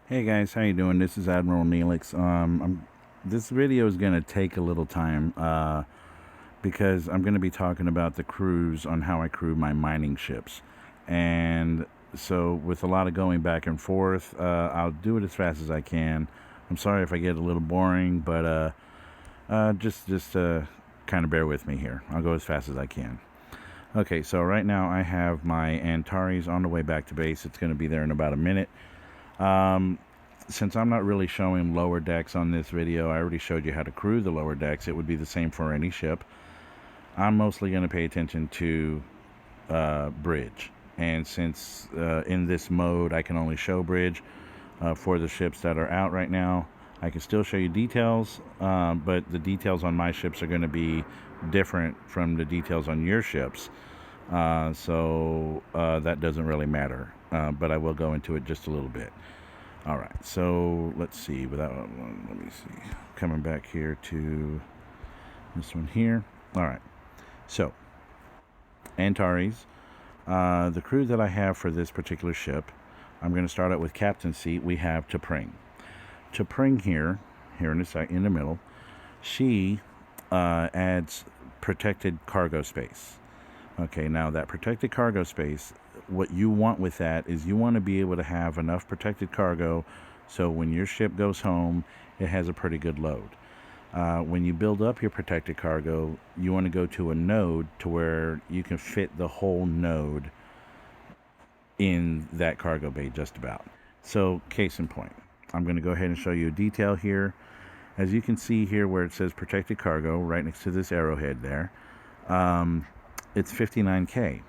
Hey guys, how you doing? This is Admiral Neelix. This video is gonna take a little time because I'm gonna be talking about the cruise on how I crew my mining ships, and so with a lot of going back and forth, I'll do it as fast as I can. I'm sorry if I get a little boring, but just kind of bear with me here. I'll go as fast as I can. Okay, so right now I have my Antares on the way back to base. It's gonna be there in about a minute. Um, since I'm not really showing lower decks on this video, I already showed you how to crew the lower decks. It would be the same for any ship. I'm mostly going to pay attention to bridge. And since in this mode I can only show bridge for the ships that are out right now, I can still show you details, but the details on my ships are going to be different from the details on your ships. So that doesn't really matter, but I will go into it just a little bit. All right, so let's see. Without let me see. Coming back here to this one here. All right, so Antares, the crew that I have for this particular ship, I'm going to start out with captain seat. We have T'Pring. T'Pring here in the middle, she adds protected cargo space. Okay, now that protected cargo space, what you want with that is you want to be able to have enough protected cargo so when your ship goes home, it has a pretty good load. When you build up your protected cargo, you want to go to a node to where you can fit the whole node in that cargo bay just about. So, case in point, I'm going to go ahead and show you a detail here. As you can see here where it says protected cargo, right next to this arrowhead there, it's 59K.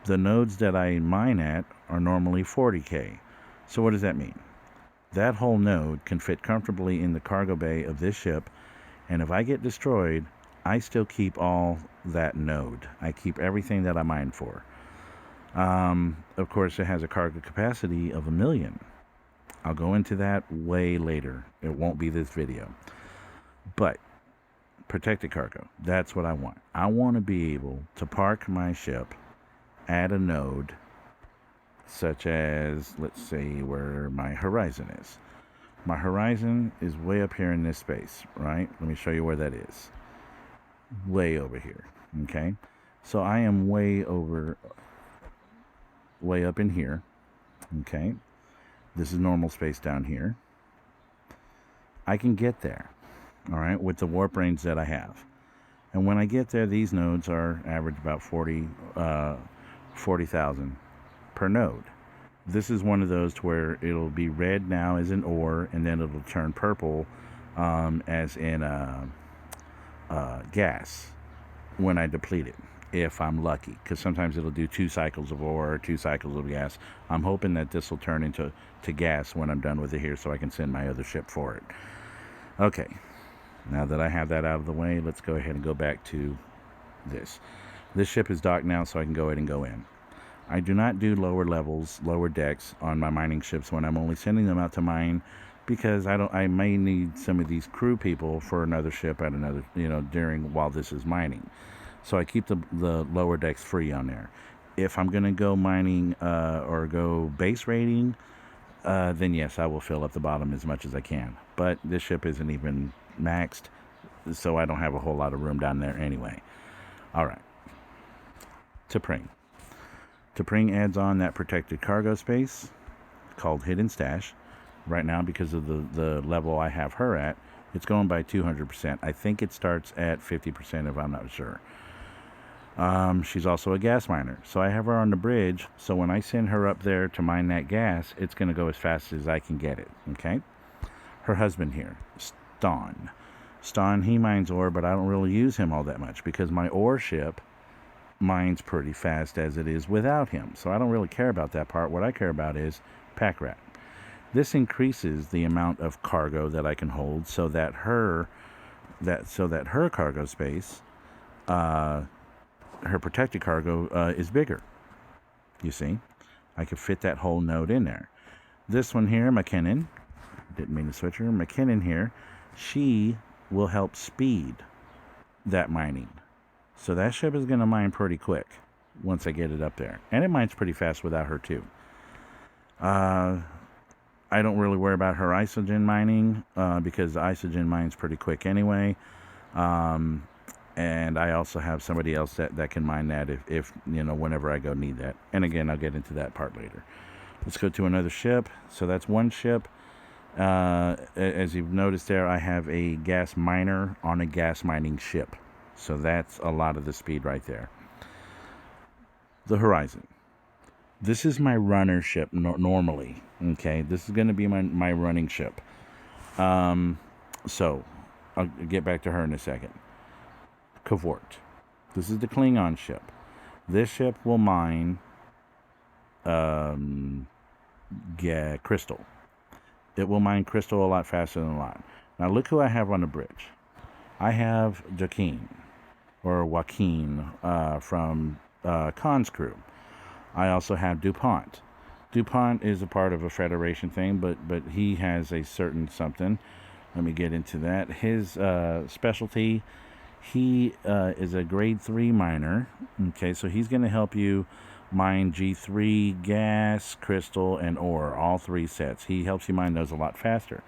The nodes that I mine at are normally 40K. So what does that mean? That whole node can fit comfortably in the cargo bay of this ship, and if I get destroyed, I still keep all that node. I keep everything that I mine for. Of course, it has a cargo capacity of 1,000,000. I'll go into that way later. It won't be this video. But protected cargo, that's what I want. I want to be able to park my ship at a node such as, let's say, where my horizon is. My horizon is way up here in this space, right? Let me show you where that is. Way over here, okay? So I am way up in here, okay? This is normal space down here. I can get there, all right, with the warp range that I have. And when I get there, these nodes are average about 40,000 per node. This is one of those to where it'll be red now as an ore, and then it'll turn purple as in gas when I deplete it, if I'm lucky. Because sometimes it'll do 2 cycles of ore or 2 cycles of gas. I'm hoping that this will turn into gas when I'm done with it here so I can send my other ship for it. Okay, now that I have that out of the way, let's go ahead and go back to this. This ship is docked now, so I can go ahead and go in. I do not do lower levels, lower decks on my mining ships when I'm only sending them out to mine, because I may need some of these crew people for another ship at another, while this is mining. So I keep the lower decks free on there. If I'm going to go mining or go base raiding, then yes, I will fill up the bottom as much as I can. But this ship isn't even maxed, so I don't have a whole lot of room down there anyway. All right. T'Pring. T'Pring adds on that protected cargo space called Hidden Stash. Right now, because of the level I have her at, it's going by 200%. I think it starts at 50% if I'm not sure. She's also a gas miner. So I have her on the bridge. So when I send her up there to mine that gas, it's going to go as fast as I can get it. Okay? Her husband here, Ston. Ston, he mines ore, but I don't really use him all that much because my ore ship mines pretty fast as it is without him. So I don't really care about that part. What I care about is pack rat. This increases the amount of cargo that I can hold so that her cargo space, her protected cargo, is bigger. You see, I could fit that whole node in there. This one here, McKinnon, didn't mean to switch her. McKinnon here, she will help speed that mining. So that ship is going to mine pretty quick once I get it up there. And it mines pretty fast without her too. I don't really worry about her isogen mining because the isogen mine's pretty quick anyway. Um, and I also have somebody else that can mine that if whenever I go need that. And again, I'll get into that part later. Let's go to another ship. So that's one ship. As you've noticed there, I have a gas miner on a gas mining ship. So that's a lot of the speed right there. The Horizon. This is my runner ship normally. Okay, this is going to be my running ship. So I'll get back to her in a second. Kavort. This is the Klingon ship. This ship will mine crystal. It will mine crystal a lot faster than a lot. Now look who I have on the bridge. I have Joaquin from Khan's crew. I also have DuPont. DuPont is a part of a Federation thing, but he has a certain something. Let me get into that. His specialty, he is a grade 3 miner. Okay, so he's going to help you mine G3, gas, crystal, and ore, all 3 sets. He helps you mine those a lot faster.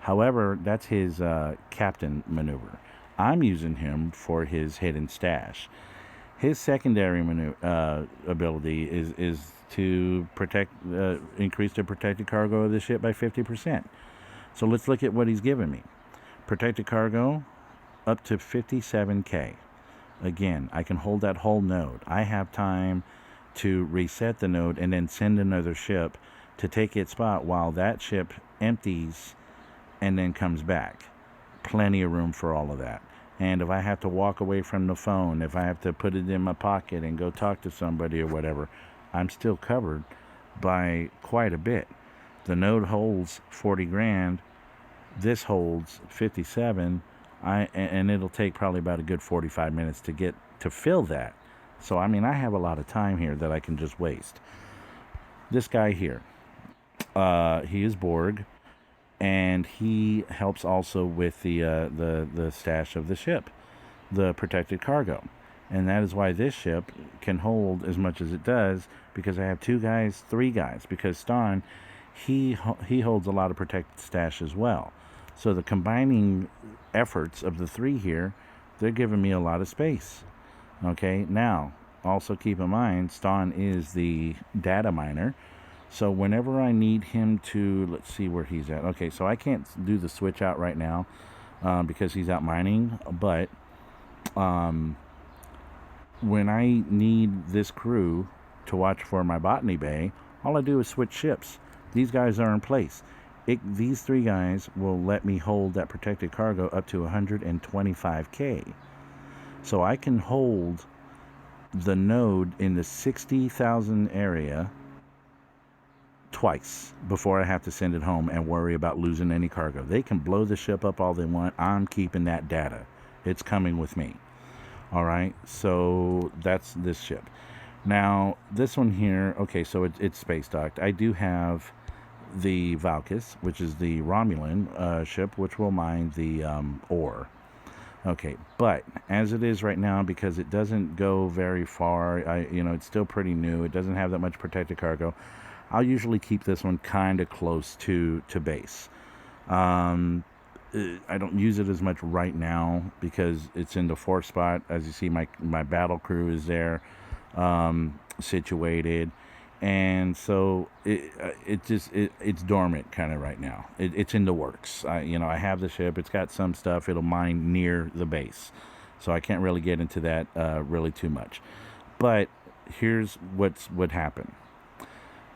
However, that's his captain maneuver. I'm using him for his hidden stash. His secondary ability is to increase the protected cargo of the ship by 50%. So let's look at what he's given me. Protected cargo up to 57K. Again, I can hold that whole node. I have time to reset the node and then send another ship to take its spot while that ship empties and then comes back. Plenty of room for all of that. And if I have to walk away from the phone, if I have to put it in my pocket and go talk to somebody or whatever, I'm still covered by quite a bit. The node holds 40 grand. This holds 57. And it'll take probably about a good 45 minutes to fill that. So, I mean, I have a lot of time here that I can just waste. This guy here, he is Borg, and he helps also with the stash of the ship, the protected cargo. And that is why this ship can hold as much as it does, because I have 2 guys, 3 guys, because Ston, he holds a lot of protected stash as well. So the combining efforts of the 3 here, they're giving me a lot of space. Okay, now, also keep in mind, Ston is the data miner. So whenever I need him to, let's see where he's at. Okay, so I can't do the switch out right now because he's out mining. But when I need this crew to watch for my botany bay, all I do is switch ships. These guys are in place. These 3 guys will let me hold that protected cargo up to 125K. So I can hold the node in the 60,000 area twice before I have to send it home and worry about losing any cargo. They can blow the ship up all they want. I'm keeping that data. It's coming with me. All right, so that's this ship. Now, this one here, okay, so it's space docked. I do have the Valkis, which is the Romulan ship, which will mine the ore. Okay, but as it is right now, because it doesn't go very far, it's still pretty new. It doesn't have that much protected cargo. I'll usually keep this one kind of close to base. I don't use it as much right now because it's in the 4th spot. As you see, my battle crew is there situated. And so it's dormant kind of right now. It's in the works. I have the ship. It's got some stuff. It'll mine near the base, so I can't really get into that really too much. But here's what happened.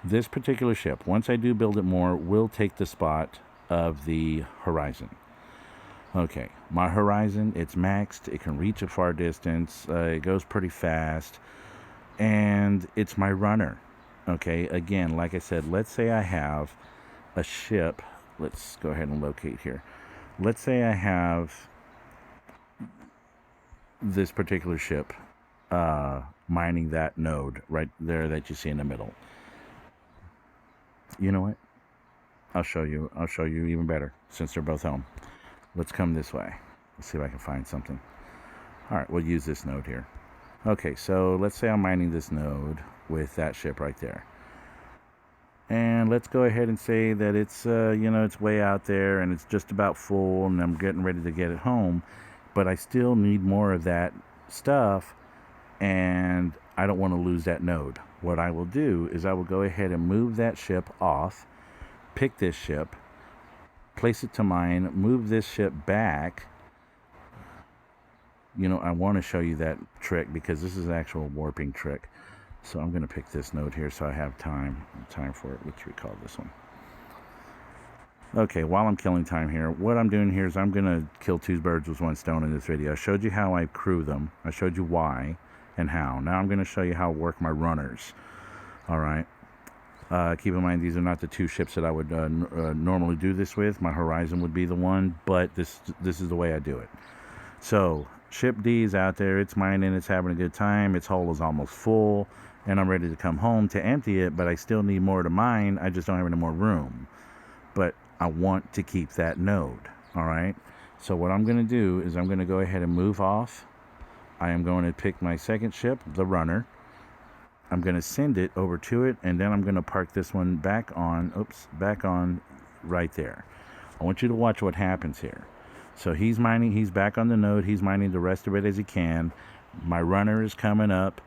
This particular ship, once I do build it more, will take the spot of the Horizon. Okay, my Horizon, it's maxed. It can reach a far distance. It goes pretty fast, and it's my runner. Okay, again, like I said, let's say I have a ship. Let's go ahead and locate here. Let's say I have this particular ship mining that node right there that you see in the middle. You know what? I'll show you even better since they're both home. Let's come this way. Let's see if I can find something. All right, we'll use this node here. Okay, so let's say I'm mining this node with that ship right there. And let's go ahead and say that it's it's way out there and it's just about full and I'm getting ready to get it home, but I still need more of that stuff, and I don't want to lose that node. What I will do is I will go ahead and move that ship off, pick this ship, place it to mine, move this ship back. I want to show you that trick because this is an actual warping trick. So I'm going to pick this node here so I have time for it. Let's recall this one. Okay, while I'm killing time here, what I'm doing here is I'm going to kill two birds with one stone in this video. I showed you how I crew them. I showed you why and how. Now I'm going to show you how to work my runners. All right. Keep in mind, these are not the two ships that I would normally do this with. My Horizon would be the one, but this is the way I do it. So ship D is out there. It's mining. It's having a good time. Its hull is almost full, and I'm ready to come home to empty it, but I still need more to mine. I just don't have any more room. But I want to keep that node. All right. So what I'm going to do is I'm going to go ahead and move off. I am going to pick my second ship, the runner. I'm going to send it over to it, and then I'm going to park this one back on right there. I want you to watch what happens here. So he's mining, he's back on the node, he's mining the rest of it as he can. My runner is coming up,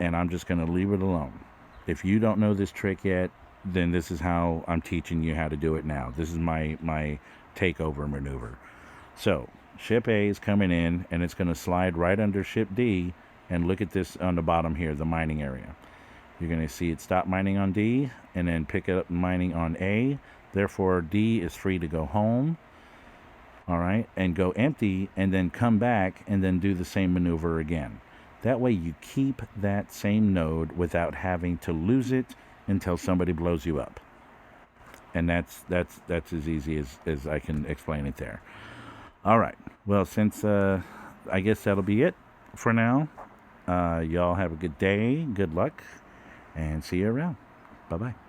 and I'm just going to leave it alone. If you don't know this trick yet, then this is how I'm teaching you how to do it now. This is my takeover maneuver. So ship A is coming in, and it's going to slide right under ship D. And look at this on the bottom here, the mining area. You're going to see it stop mining on D and then pick it up mining on A. Therefore, D is free to go home. All right, and go empty and then come back and then do the same maneuver again. That way you keep that same node without having to lose it until somebody blows you up. And that's as easy as I can explain it there. All right, well, since I guess that'll be it for now. Y'all have a good day, good luck, and see you around. Bye-bye.